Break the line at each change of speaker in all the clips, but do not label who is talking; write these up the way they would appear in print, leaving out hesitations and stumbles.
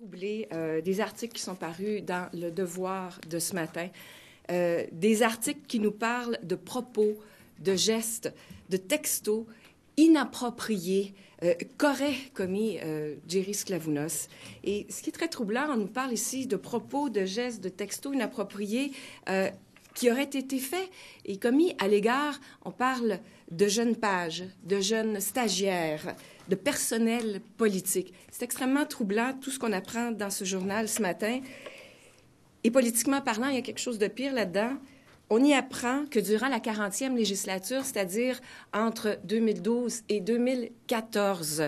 troublée des articles qui sont parus dans Le Devoir de ce matin, des articles qui nous parlent de propos, de gestes, de textos inappropriés qu'aurait commis Jerry Sklavounos. Et ce qui est très troublant, on nous parle ici de propos, de gestes, de textos inappropriés qui auraient été faits et commis à l'égard, on parle de jeunes pages, de jeunes stagiaires, de personnel politique. C'est extrêmement troublant, tout ce qu'on apprend dans ce journal ce matin. Et politiquement parlant, il y a quelque chose de pire là-dedans. On y apprend que durant la 40e législature, c'est-à-dire entre 2012 et 2014,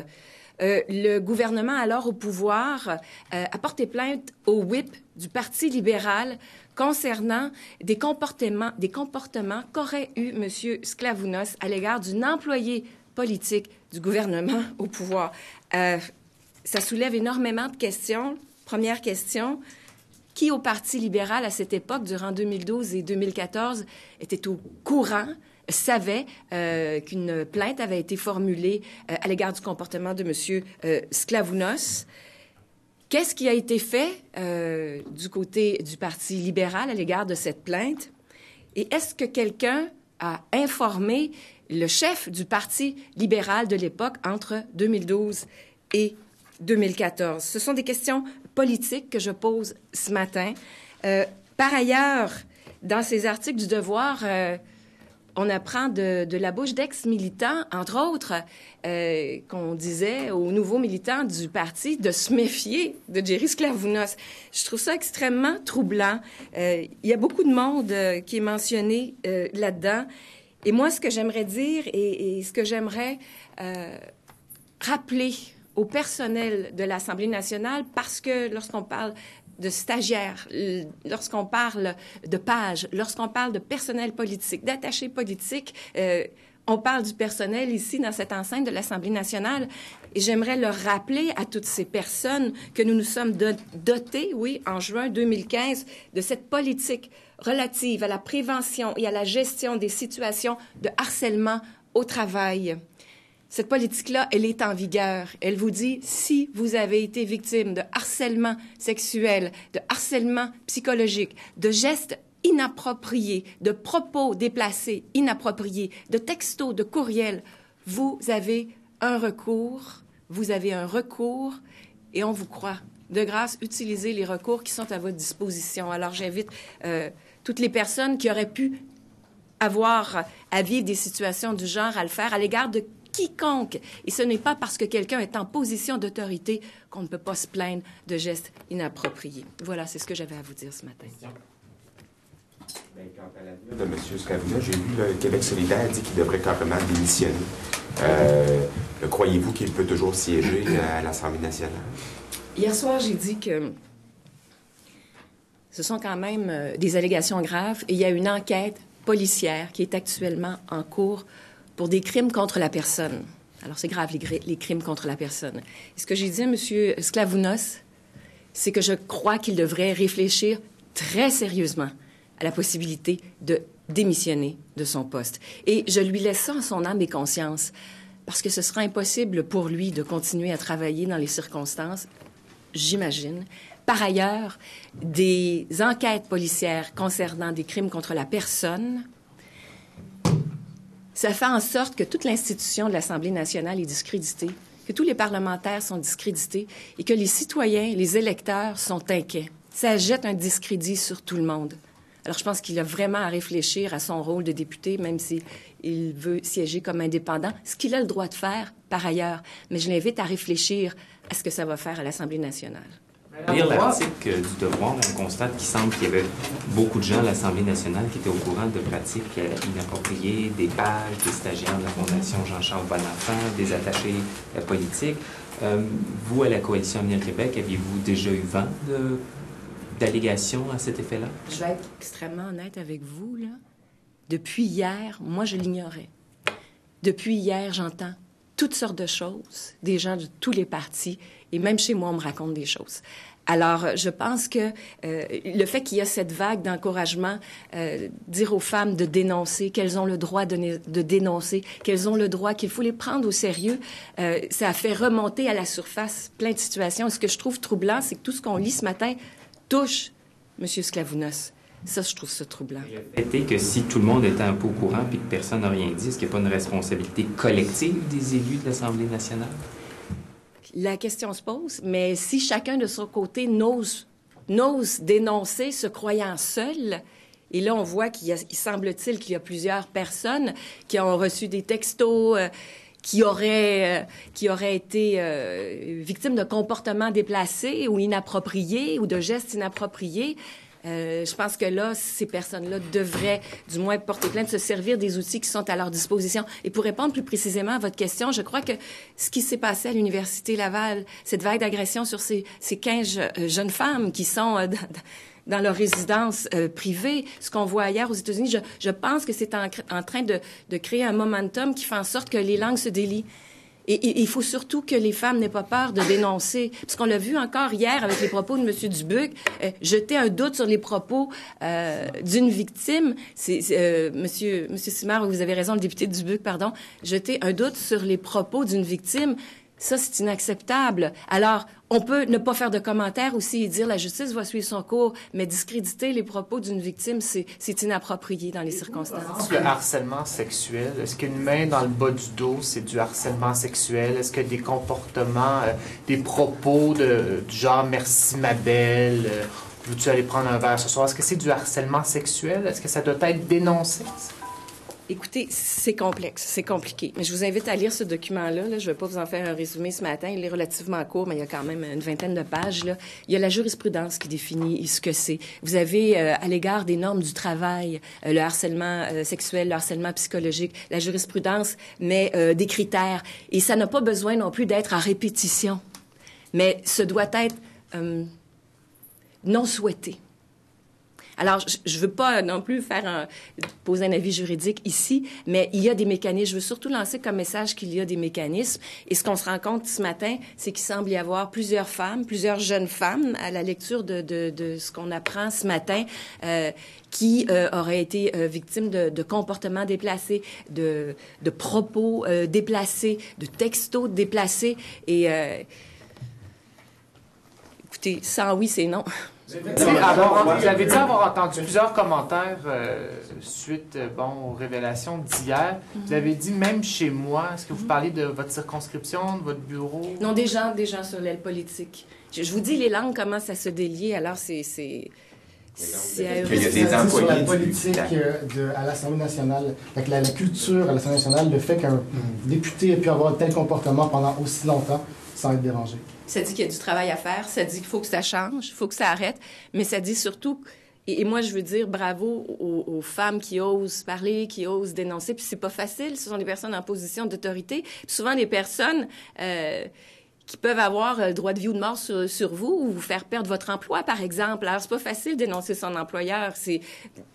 le gouvernement alors au pouvoir a porté plainte au whip du Parti libéral concernant des comportements qu'aurait eu M. Sklavounos à l'égard d'une employée politique du gouvernement au pouvoir. Ça soulève énormément de questions. Première question, qui au Parti libéral à cette époque, durant 2012 et 2014, était au courant, savait qu'une plainte avait été formulée à l'égard du comportement de M. Sklavounos? Qu'est-ce qui a été fait du côté du Parti libéral à l'égard de cette plainte? Et est-ce que quelqu'un a informé le chef du Parti libéral de l'époque entre 2012 et 2014? Ce sont des questions politiques que je pose ce matin. Par ailleurs, dans ces articles du Devoir, on apprend de la bouche d'ex-militants, entre autres, qu'on disait aux nouveaux militants du parti de se méfier de Jerry Sklavounos. Je trouve ça extrêmement troublant. Il y a beaucoup de monde qui est mentionné là-dedans. Et moi, ce que j'aimerais dire et ce que j'aimerais rappeler au personnel de l'Assemblée nationale, parce que lorsqu'on parle de stagiaires, lorsqu'on parle de pages, lorsqu'on parle de personnel politique, d'attachés politiques, on parle du personnel ici dans cette enceinte de l'Assemblée nationale. Et j'aimerais leur rappeler à toutes ces personnes que nous nous sommes dotés, oui, en juin 2015, de cette politique relative à la prévention et à la gestion des situations de harcèlement au travail. Cette politique-là, elle est en vigueur. Elle vous dit, si vous avez été victime de harcèlement sexuel, de harcèlement psychologique, de gestes inappropriés, de propos déplacés, inappropriés, de textos, de courriels, vous avez un recours et on vous croit. De grâce, utilisez les recours qui sont à votre disposition. Alors, j'invite toutes les personnes qui auraient pu avoir à vivre des situations du genre à le faire à l'égard de quiconque. Et ce n'est pas parce que quelqu'un est en position d'autorité qu'on ne peut pas se plaindre de gestes inappropriés. Voilà, c'est ce que j'avais à vous dire ce matin.
Bien, quant à l'avenir de M. Sklavounos, j'ai vu le Québec solidaire dit qu'il devrait carrément démissionner. Croyez-vous qu'il peut toujours siéger à l'Assemblée nationale?
Hier soir, j'ai dit que ce sont quand même des allégations graves et il y a une enquête policière qui est actuellement en cours pour des crimes contre la personne. Alors, c'est grave, les crimes contre la personne. Et ce que j'ai dit à M. Sklavounos, c'est que je crois qu'il devrait réfléchir très sérieusement à la possibilité de démissionner de son poste. Et je lui laisse ça en son âme et conscience, parce que ce sera impossible pour lui de continuer à travailler dans les circonstances, j'imagine. Par ailleurs, des enquêtes policières concernant des crimes contre la personne, ça fait en sorte que toute l'institution de l'Assemblée nationale est discréditée, que tous les parlementaires sont discrédités et que les citoyens, les électeurs sont inquiets. Ça jette un discrédit sur tout le monde. Alors, je pense qu'il a vraiment à réfléchir à son rôle de député, même s'il veut siéger comme indépendant, ce qu'il a le droit de faire par ailleurs. Mais je l'invite à réfléchir à ce que ça va faire à l'Assemblée nationale.
Lire l'article du Devoir, on constate qu'il semble qu'il y avait beaucoup de gens à l'Assemblée nationale qui étaient au courant de pratiques inappropriées, des pages, des stagiaires de la Fondation Jean-Charles Bonenfant, des attachés politiques. Vous, à la Coalition Avenir Québec, aviez-vous déjà eu vent d'allégations à cet effet-là?
Je vais être extrêmement honnête avec vous, là. Depuis hier, moi, je l'ignorais. Depuis hier, j'entends toutes sortes de choses, des gens de tous les partis, Et même chez moi, on me raconte des choses. Alors, je pense que le fait qu'il y a cette vague d'encouragement, dire aux femmes de dénoncer, qu'elles ont le droit de dénoncer, qu'elles ont le droit, qu'il faut les prendre au sérieux, ça a fait remonter à la surface plein de situations. Et ce que je trouve troublant, c'est que tout ce qu'on lit ce matin touche M. Sklavounos. Ça, je trouve ça troublant.
Le fait est que si tout le monde était un peu au courant puis que personne n'a rien dit, est-ce qu'il n'y a pas une responsabilité collective des élus de l'Assemblée nationale?
La question se pose, mais si chacun de son côté n'ose dénoncer, se croyant seul, et là, on voit il semble-t-il qu'il y a plusieurs personnes qui ont reçu des textos, qui auraient été victimes de comportements déplacés ou inappropriés ou de gestes inappropriés. Je pense que là, ces personnes-là devraient, du moins, porter plainte, se servir des outils qui sont à leur disposition. Et pour répondre plus précisément à votre question, je crois que ce qui s'est passé à l'Université Laval, cette vague d'agression sur ces 15 jeunes femmes qui sont dans leur résidence privée, ce qu'on voit ailleurs aux États-Unis, je pense que c'est en train de créer un momentum qui fait en sorte que les langues se délient. Et il faut surtout que les femmes n'aient pas peur de dénoncer. Parce qu'on l'a vu encore hier avec les propos de M. Dubuc, jeter un doute sur les propos d'une victime. Monsieur Simard, vous avez raison, le député Dubuc, pardon. Jeter un doute sur les propos d'une victime, ça, c'est inacceptable. Alors, on peut ne pas faire de commentaires aussi et dire la justice va suivre son cours, mais discréditer les propos d'une victime, c'est inapproprié dans les circonstances.
Le harcèlement sexuel, est-ce qu'une main dans le bas du dos, c'est du harcèlement sexuel? Est-ce que des comportements, des propos du genre « merci ma belle », veux-tu aller prendre un verre ce soir? Est-ce que c'est du harcèlement sexuel? Est-ce que ça doit être dénoncé?
Écoutez, c'est complexe, c'est compliqué. Mais je vous invite à lire ce document-là. Là. Je ne vais pas vous en faire un résumé ce matin. Il est relativement court, mais il y a quand même une vingtaine de pages. Là. Il y a la jurisprudence qui définit ce que c'est. Vous avez, à l'égard des normes du travail, le harcèlement sexuel, le harcèlement psychologique. La jurisprudence met des critères. Et ça n'a pas besoin non plus d'être à répétition. Mais ce doit être non souhaité. Alors, je veux pas non plus poser un avis juridique ici, mais il y a des mécanismes. Je veux surtout lancer comme message qu'il y a des mécanismes. Et ce qu'on se rend compte ce matin, c'est qu'il semble y avoir plusieurs jeunes femmes, à la lecture de ce qu'on apprend ce matin, qui auraient été victimes de comportements déplacés, de propos déplacés, de textos déplacés. Et écoutez, sans oui, c'est non.
Vous avez dit avoir entendu plusieurs commentaires suite aux révélations d'hier. Vous avez dit, même chez moi, est-ce que vous parlez de votre circonscription, de votre bureau?
Non, des gens sur l'aile politique. Je vous dis les langues commencent à se délier, alors c'est
il y a des employés
sur la politique à l'Assemblée nationale, avec la culture à l'Assemblée nationale, le fait qu'un député ait pu avoir tel comportement pendant aussi longtemps sans être dérangé.
Ça dit qu'il y a du travail à faire, ça dit qu'il faut que ça change, il faut que ça arrête, mais ça dit surtout, et moi je veux dire bravo aux femmes qui osent parler, qui osent dénoncer, puis c'est pas facile, ce sont des personnes en position d'autorité, puis souvent des personnes qui peuvent avoir le droit de vie ou de mort sur vous ou vous faire perdre votre emploi, par exemple. Alors, c'est pas facile de dénoncer son employeur. Il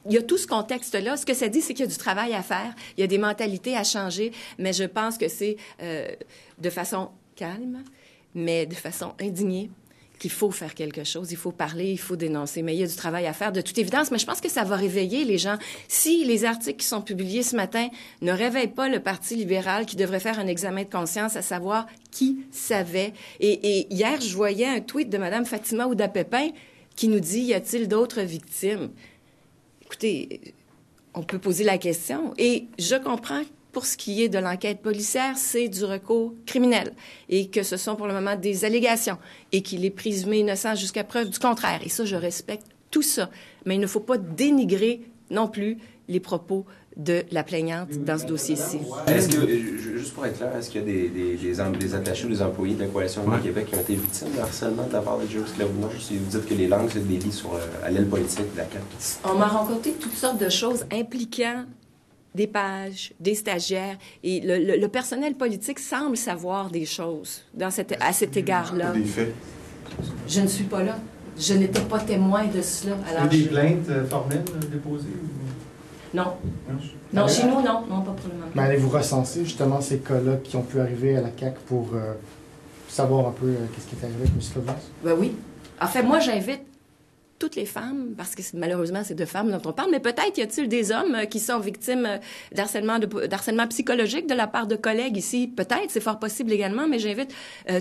y a tout ce contexte-là. Ce que ça dit, c'est qu'il y a du travail à faire, il y a des mentalités à changer, mais je pense que c'est de façon calme, mais de façon indignée, qu'il faut faire quelque chose, il faut parler, il faut dénoncer. Mais il y a du travail à faire, de toute évidence. Mais je pense que ça va réveiller les gens. Si les articles qui sont publiés ce matin ne réveillent pas le Parti libéral qui devrait faire un examen de conscience, à savoir qui savait. Et hier, je voyais un tweet de Mme Fatima Ouda-Pépin qui nous dit « Y a-t-il d'autres victimes? » Écoutez, on peut poser la question. Et je comprends pour ce qui est de l'enquête policière, c'est du recours criminel et que ce sont pour le moment des allégations et qu'il est présumé innocent jusqu'à preuve du contraire. Et ça, je respecte tout ça. Mais il ne faut pas dénigrer non plus les propos de la plaignante dans ce dossier-ci.
Est-ce que, juste pour être clair, est-ce qu'il y a des attachés ou des employés de la Coalition du Québec qui ont été victimes de harcèlement de la part de Joe Sklavounos? Si vous dites que les langues se délient à l'aile politique de la CAQ.
On m'a rencontré toutes sortes de choses impliquant des pages, des stagiaires, et le personnel politique semble savoir des choses à cet égard-là.
Des faits.
Je ne suis pas là. Je n'étais pas témoin de cela. Alors,
des plaintes formelles déposées?
Non. Non, chez nous, non. Non, pas pour le moment.
Mais allez-vous recenser justement ces cas-là qui ont pu arriver à la CAQ pour savoir un peu qu'est-ce qui est arrivé avec M. Sclavunos?
Ben oui. En fait, moi, j'invite toutes les femmes, parce que malheureusement, c'est de femmes dont on parle, mais peut-être y a-t-il des hommes qui sont victimes d'harcèlement psychologique de la part de collègues ici. Peut-être, c'est fort possible également, mais j'invite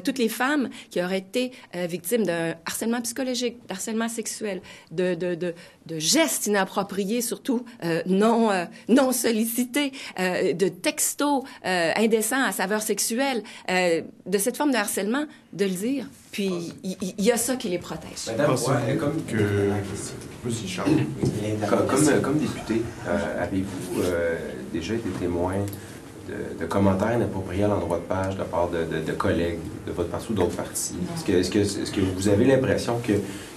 toutes les femmes qui auraient été victimes d'un harcèlement psychologique, d'harcèlement sexuel, de gestes inappropriés, surtout non sollicités, de textos indécents à saveur sexuelle, de cette forme de harcèlement, de le dire. Puis, il y a ça qui les protège.
Madame, comme député, avez-vous déjà été témoin de commentaires inappropriés à l'endroit de page de la part de collègues de votre parti ou d'autres partis? Est-ce que vous avez l'impression que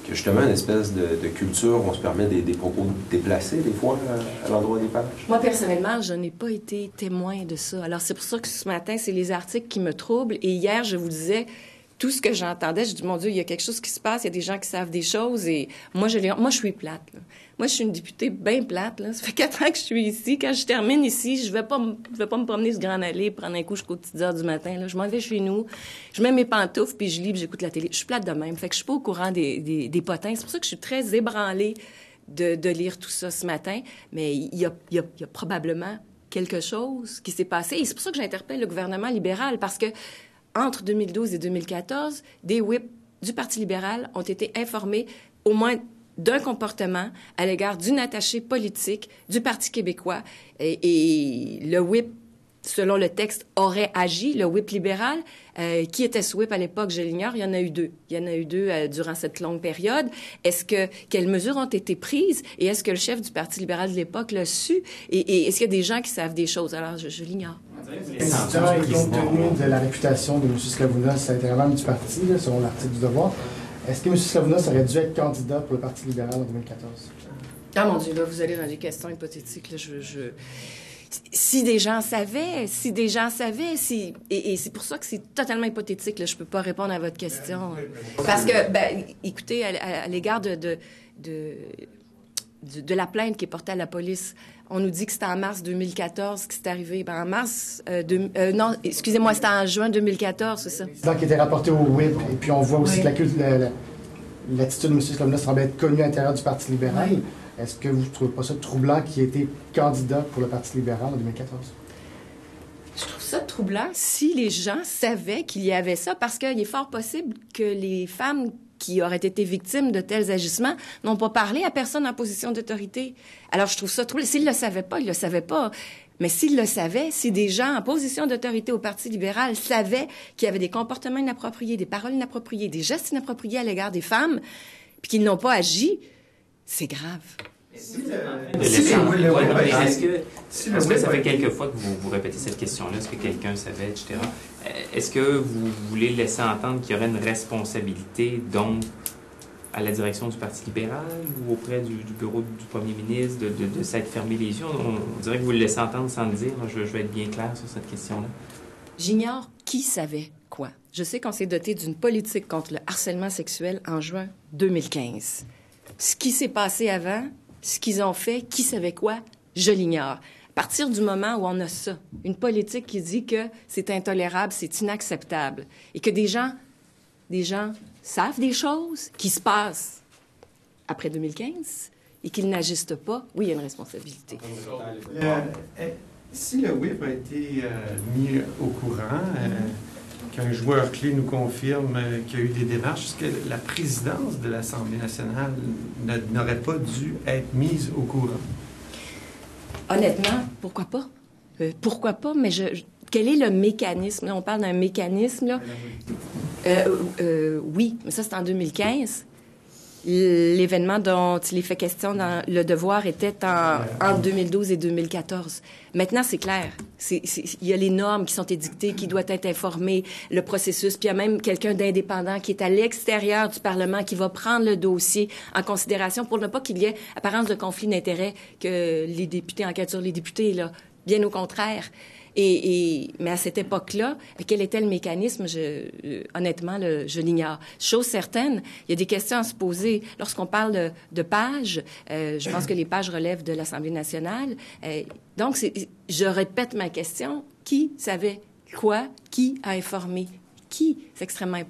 justement, une espèce de culture où on se permet des propos déplacés, des fois, à l'endroit des pages?
Moi, personnellement, je n'ai pas été témoin de ça. Alors, c'est pour ça que ce matin, c'est les articles qui me troublent. Et hier, je vous disais, tout ce que j'entendais, je dis, mon Dieu, il y a quelque chose qui se passe, il y a des gens qui savent des choses. Et moi, je suis plate, là. Moi, je suis une députée bien plate, là. Ça fait 4 ans que je suis ici. Quand je termine ici, je vais pas me promener ce grand allée, prendre un coup jusqu'aux petites heures du matin, là. Je m'en vais chez nous, je mets mes pantoufles, puis je lis, puis j'écoute la télé. Je suis plate de même. Fait que je suis pas au courant des potins. C'est pour ça que je suis très ébranlée de lire tout ça ce matin. Mais il y a probablement quelque chose qui s'est passé. Et c'est pour ça que j'interpelle le gouvernement libéral, parce que entre 2012 et 2014, des whips du Parti libéral ont été informés au moins d'un comportement à l'égard d'une attachée politique du Parti québécois. Et le whip, selon le texte, aurait agi, le whip libéral. Qui était ce whip à l'époque, je l'ignore. Il y en a eu deux. Il y en a eu deux durant cette longue période. Quelles mesures ont été prises? Et est-ce que le chef du Parti libéral de l'époque l'a su? Et est-ce qu'il y a des gens qui savent des choses? Alors, je l'ignore.
Justement, et compte tenu de la réputation de M. Sclavunos, ça a été vraiment du parti, là, selon l'article du Devoir. Est-ce que M. Sclavunos aurait dû être candidat pour le Parti libéral en 2014?
Ah mon Dieu, là, vous allez dans des questions hypothétiques. Là, Si des gens savaient, et c'est pour ça que c'est totalement hypothétique, là, je peux pas répondre à votre question. Parce que, écoutez, à l'égard de la plainte qui est portée à la police, on nous dit que c'était en mars 2014 que c'est arrivé. En mars... non, excusez-moi, c'était en juin 2014, c'est ça?
Donc, qui était rapporté au WIP, et puis on voit aussi que l'attitude de M. Sclavunos semble être connue à l'intérieur du Parti libéral. Oui. Est-ce que vous ne trouvez pas ça troublant qu'il ait été candidat pour le Parti libéral en 2014?
Je trouve ça troublant si les gens savaient qu'il y avait ça, parce qu'il est fort possible que les femmes qui auraient été victimes de tels agissements n'ont pas parlé à personne en position d'autorité. Alors, je trouve ça troublant. S'ils ne le savaient pas, ils ne le savaient pas. Mais s'ils le savaient, si des gens en position d'autorité au Parti libéral savaient qu'il y avait des comportements inappropriés, des paroles inappropriées, des gestes inappropriés à l'égard des femmes, puis qu'ils n'ont pas agi, c'est grave.
Est-ce que ça fait quelques fois que vous répétez cette question-là? Est-ce que quelqu'un savait, etc.? Est-ce que vous voulez laisser entendre qu'il y aurait une responsabilité, donc, à la direction du Parti libéral ou auprès du bureau du premier ministre de s'être fermé les yeux? On dirait que vous le laissez entendre sans le dire. Je vais être bien clair sur cette question-là.
J'ignore qui savait quoi. Je sais qu'on s'est doté d'une politique contre le harcèlement sexuel en juin 2015. Ce qui s'est passé avant, ce qu'ils ont fait, qui savait quoi, je l'ignore. À partir du moment où on a ça, une politique qui dit que c'est intolérable, c'est inacceptable, et que des gens savent des choses qui se passent après 2015 et qu'ils n'agissent pas, oui, il y a une responsabilité.
Si le WIP a été mis au courant, qu'un joueur clé nous confirme qu'il y a eu des démarches, est-ce que la présidence de l'Assemblée nationale n'aurait pas dû être mise au courant?
Honnêtement, pourquoi pas? Pourquoi pas? Mais quel est le mécanisme? Là, on parle d'un mécanisme, là. Oui, mais ça, c'est en 2015. L'événement dont il est fait question dans Le Devoir était entre 2012 et 2014. Maintenant, c'est clair. Il y a les normes qui sont édictées, qui doivent être informées, le processus, puis il y a même quelqu'un d'indépendant qui est à l'extérieur du Parlement qui va prendre le dossier en considération pour ne pas qu'il y ait apparence de conflit d'intérêts que les députés enquêtent sur les députés, là. Bien au contraire. Mais à cette époque-là, quel était le mécanisme? Honnêtement, je l'ignore. Chose certaine, il y a des questions à se poser. Lorsqu'on parle de pages, je pense que les pages relèvent de l'Assemblée nationale. Donc, je répète ma question. Qui savait quoi? Qui a informé qui, c'est extrêmement important.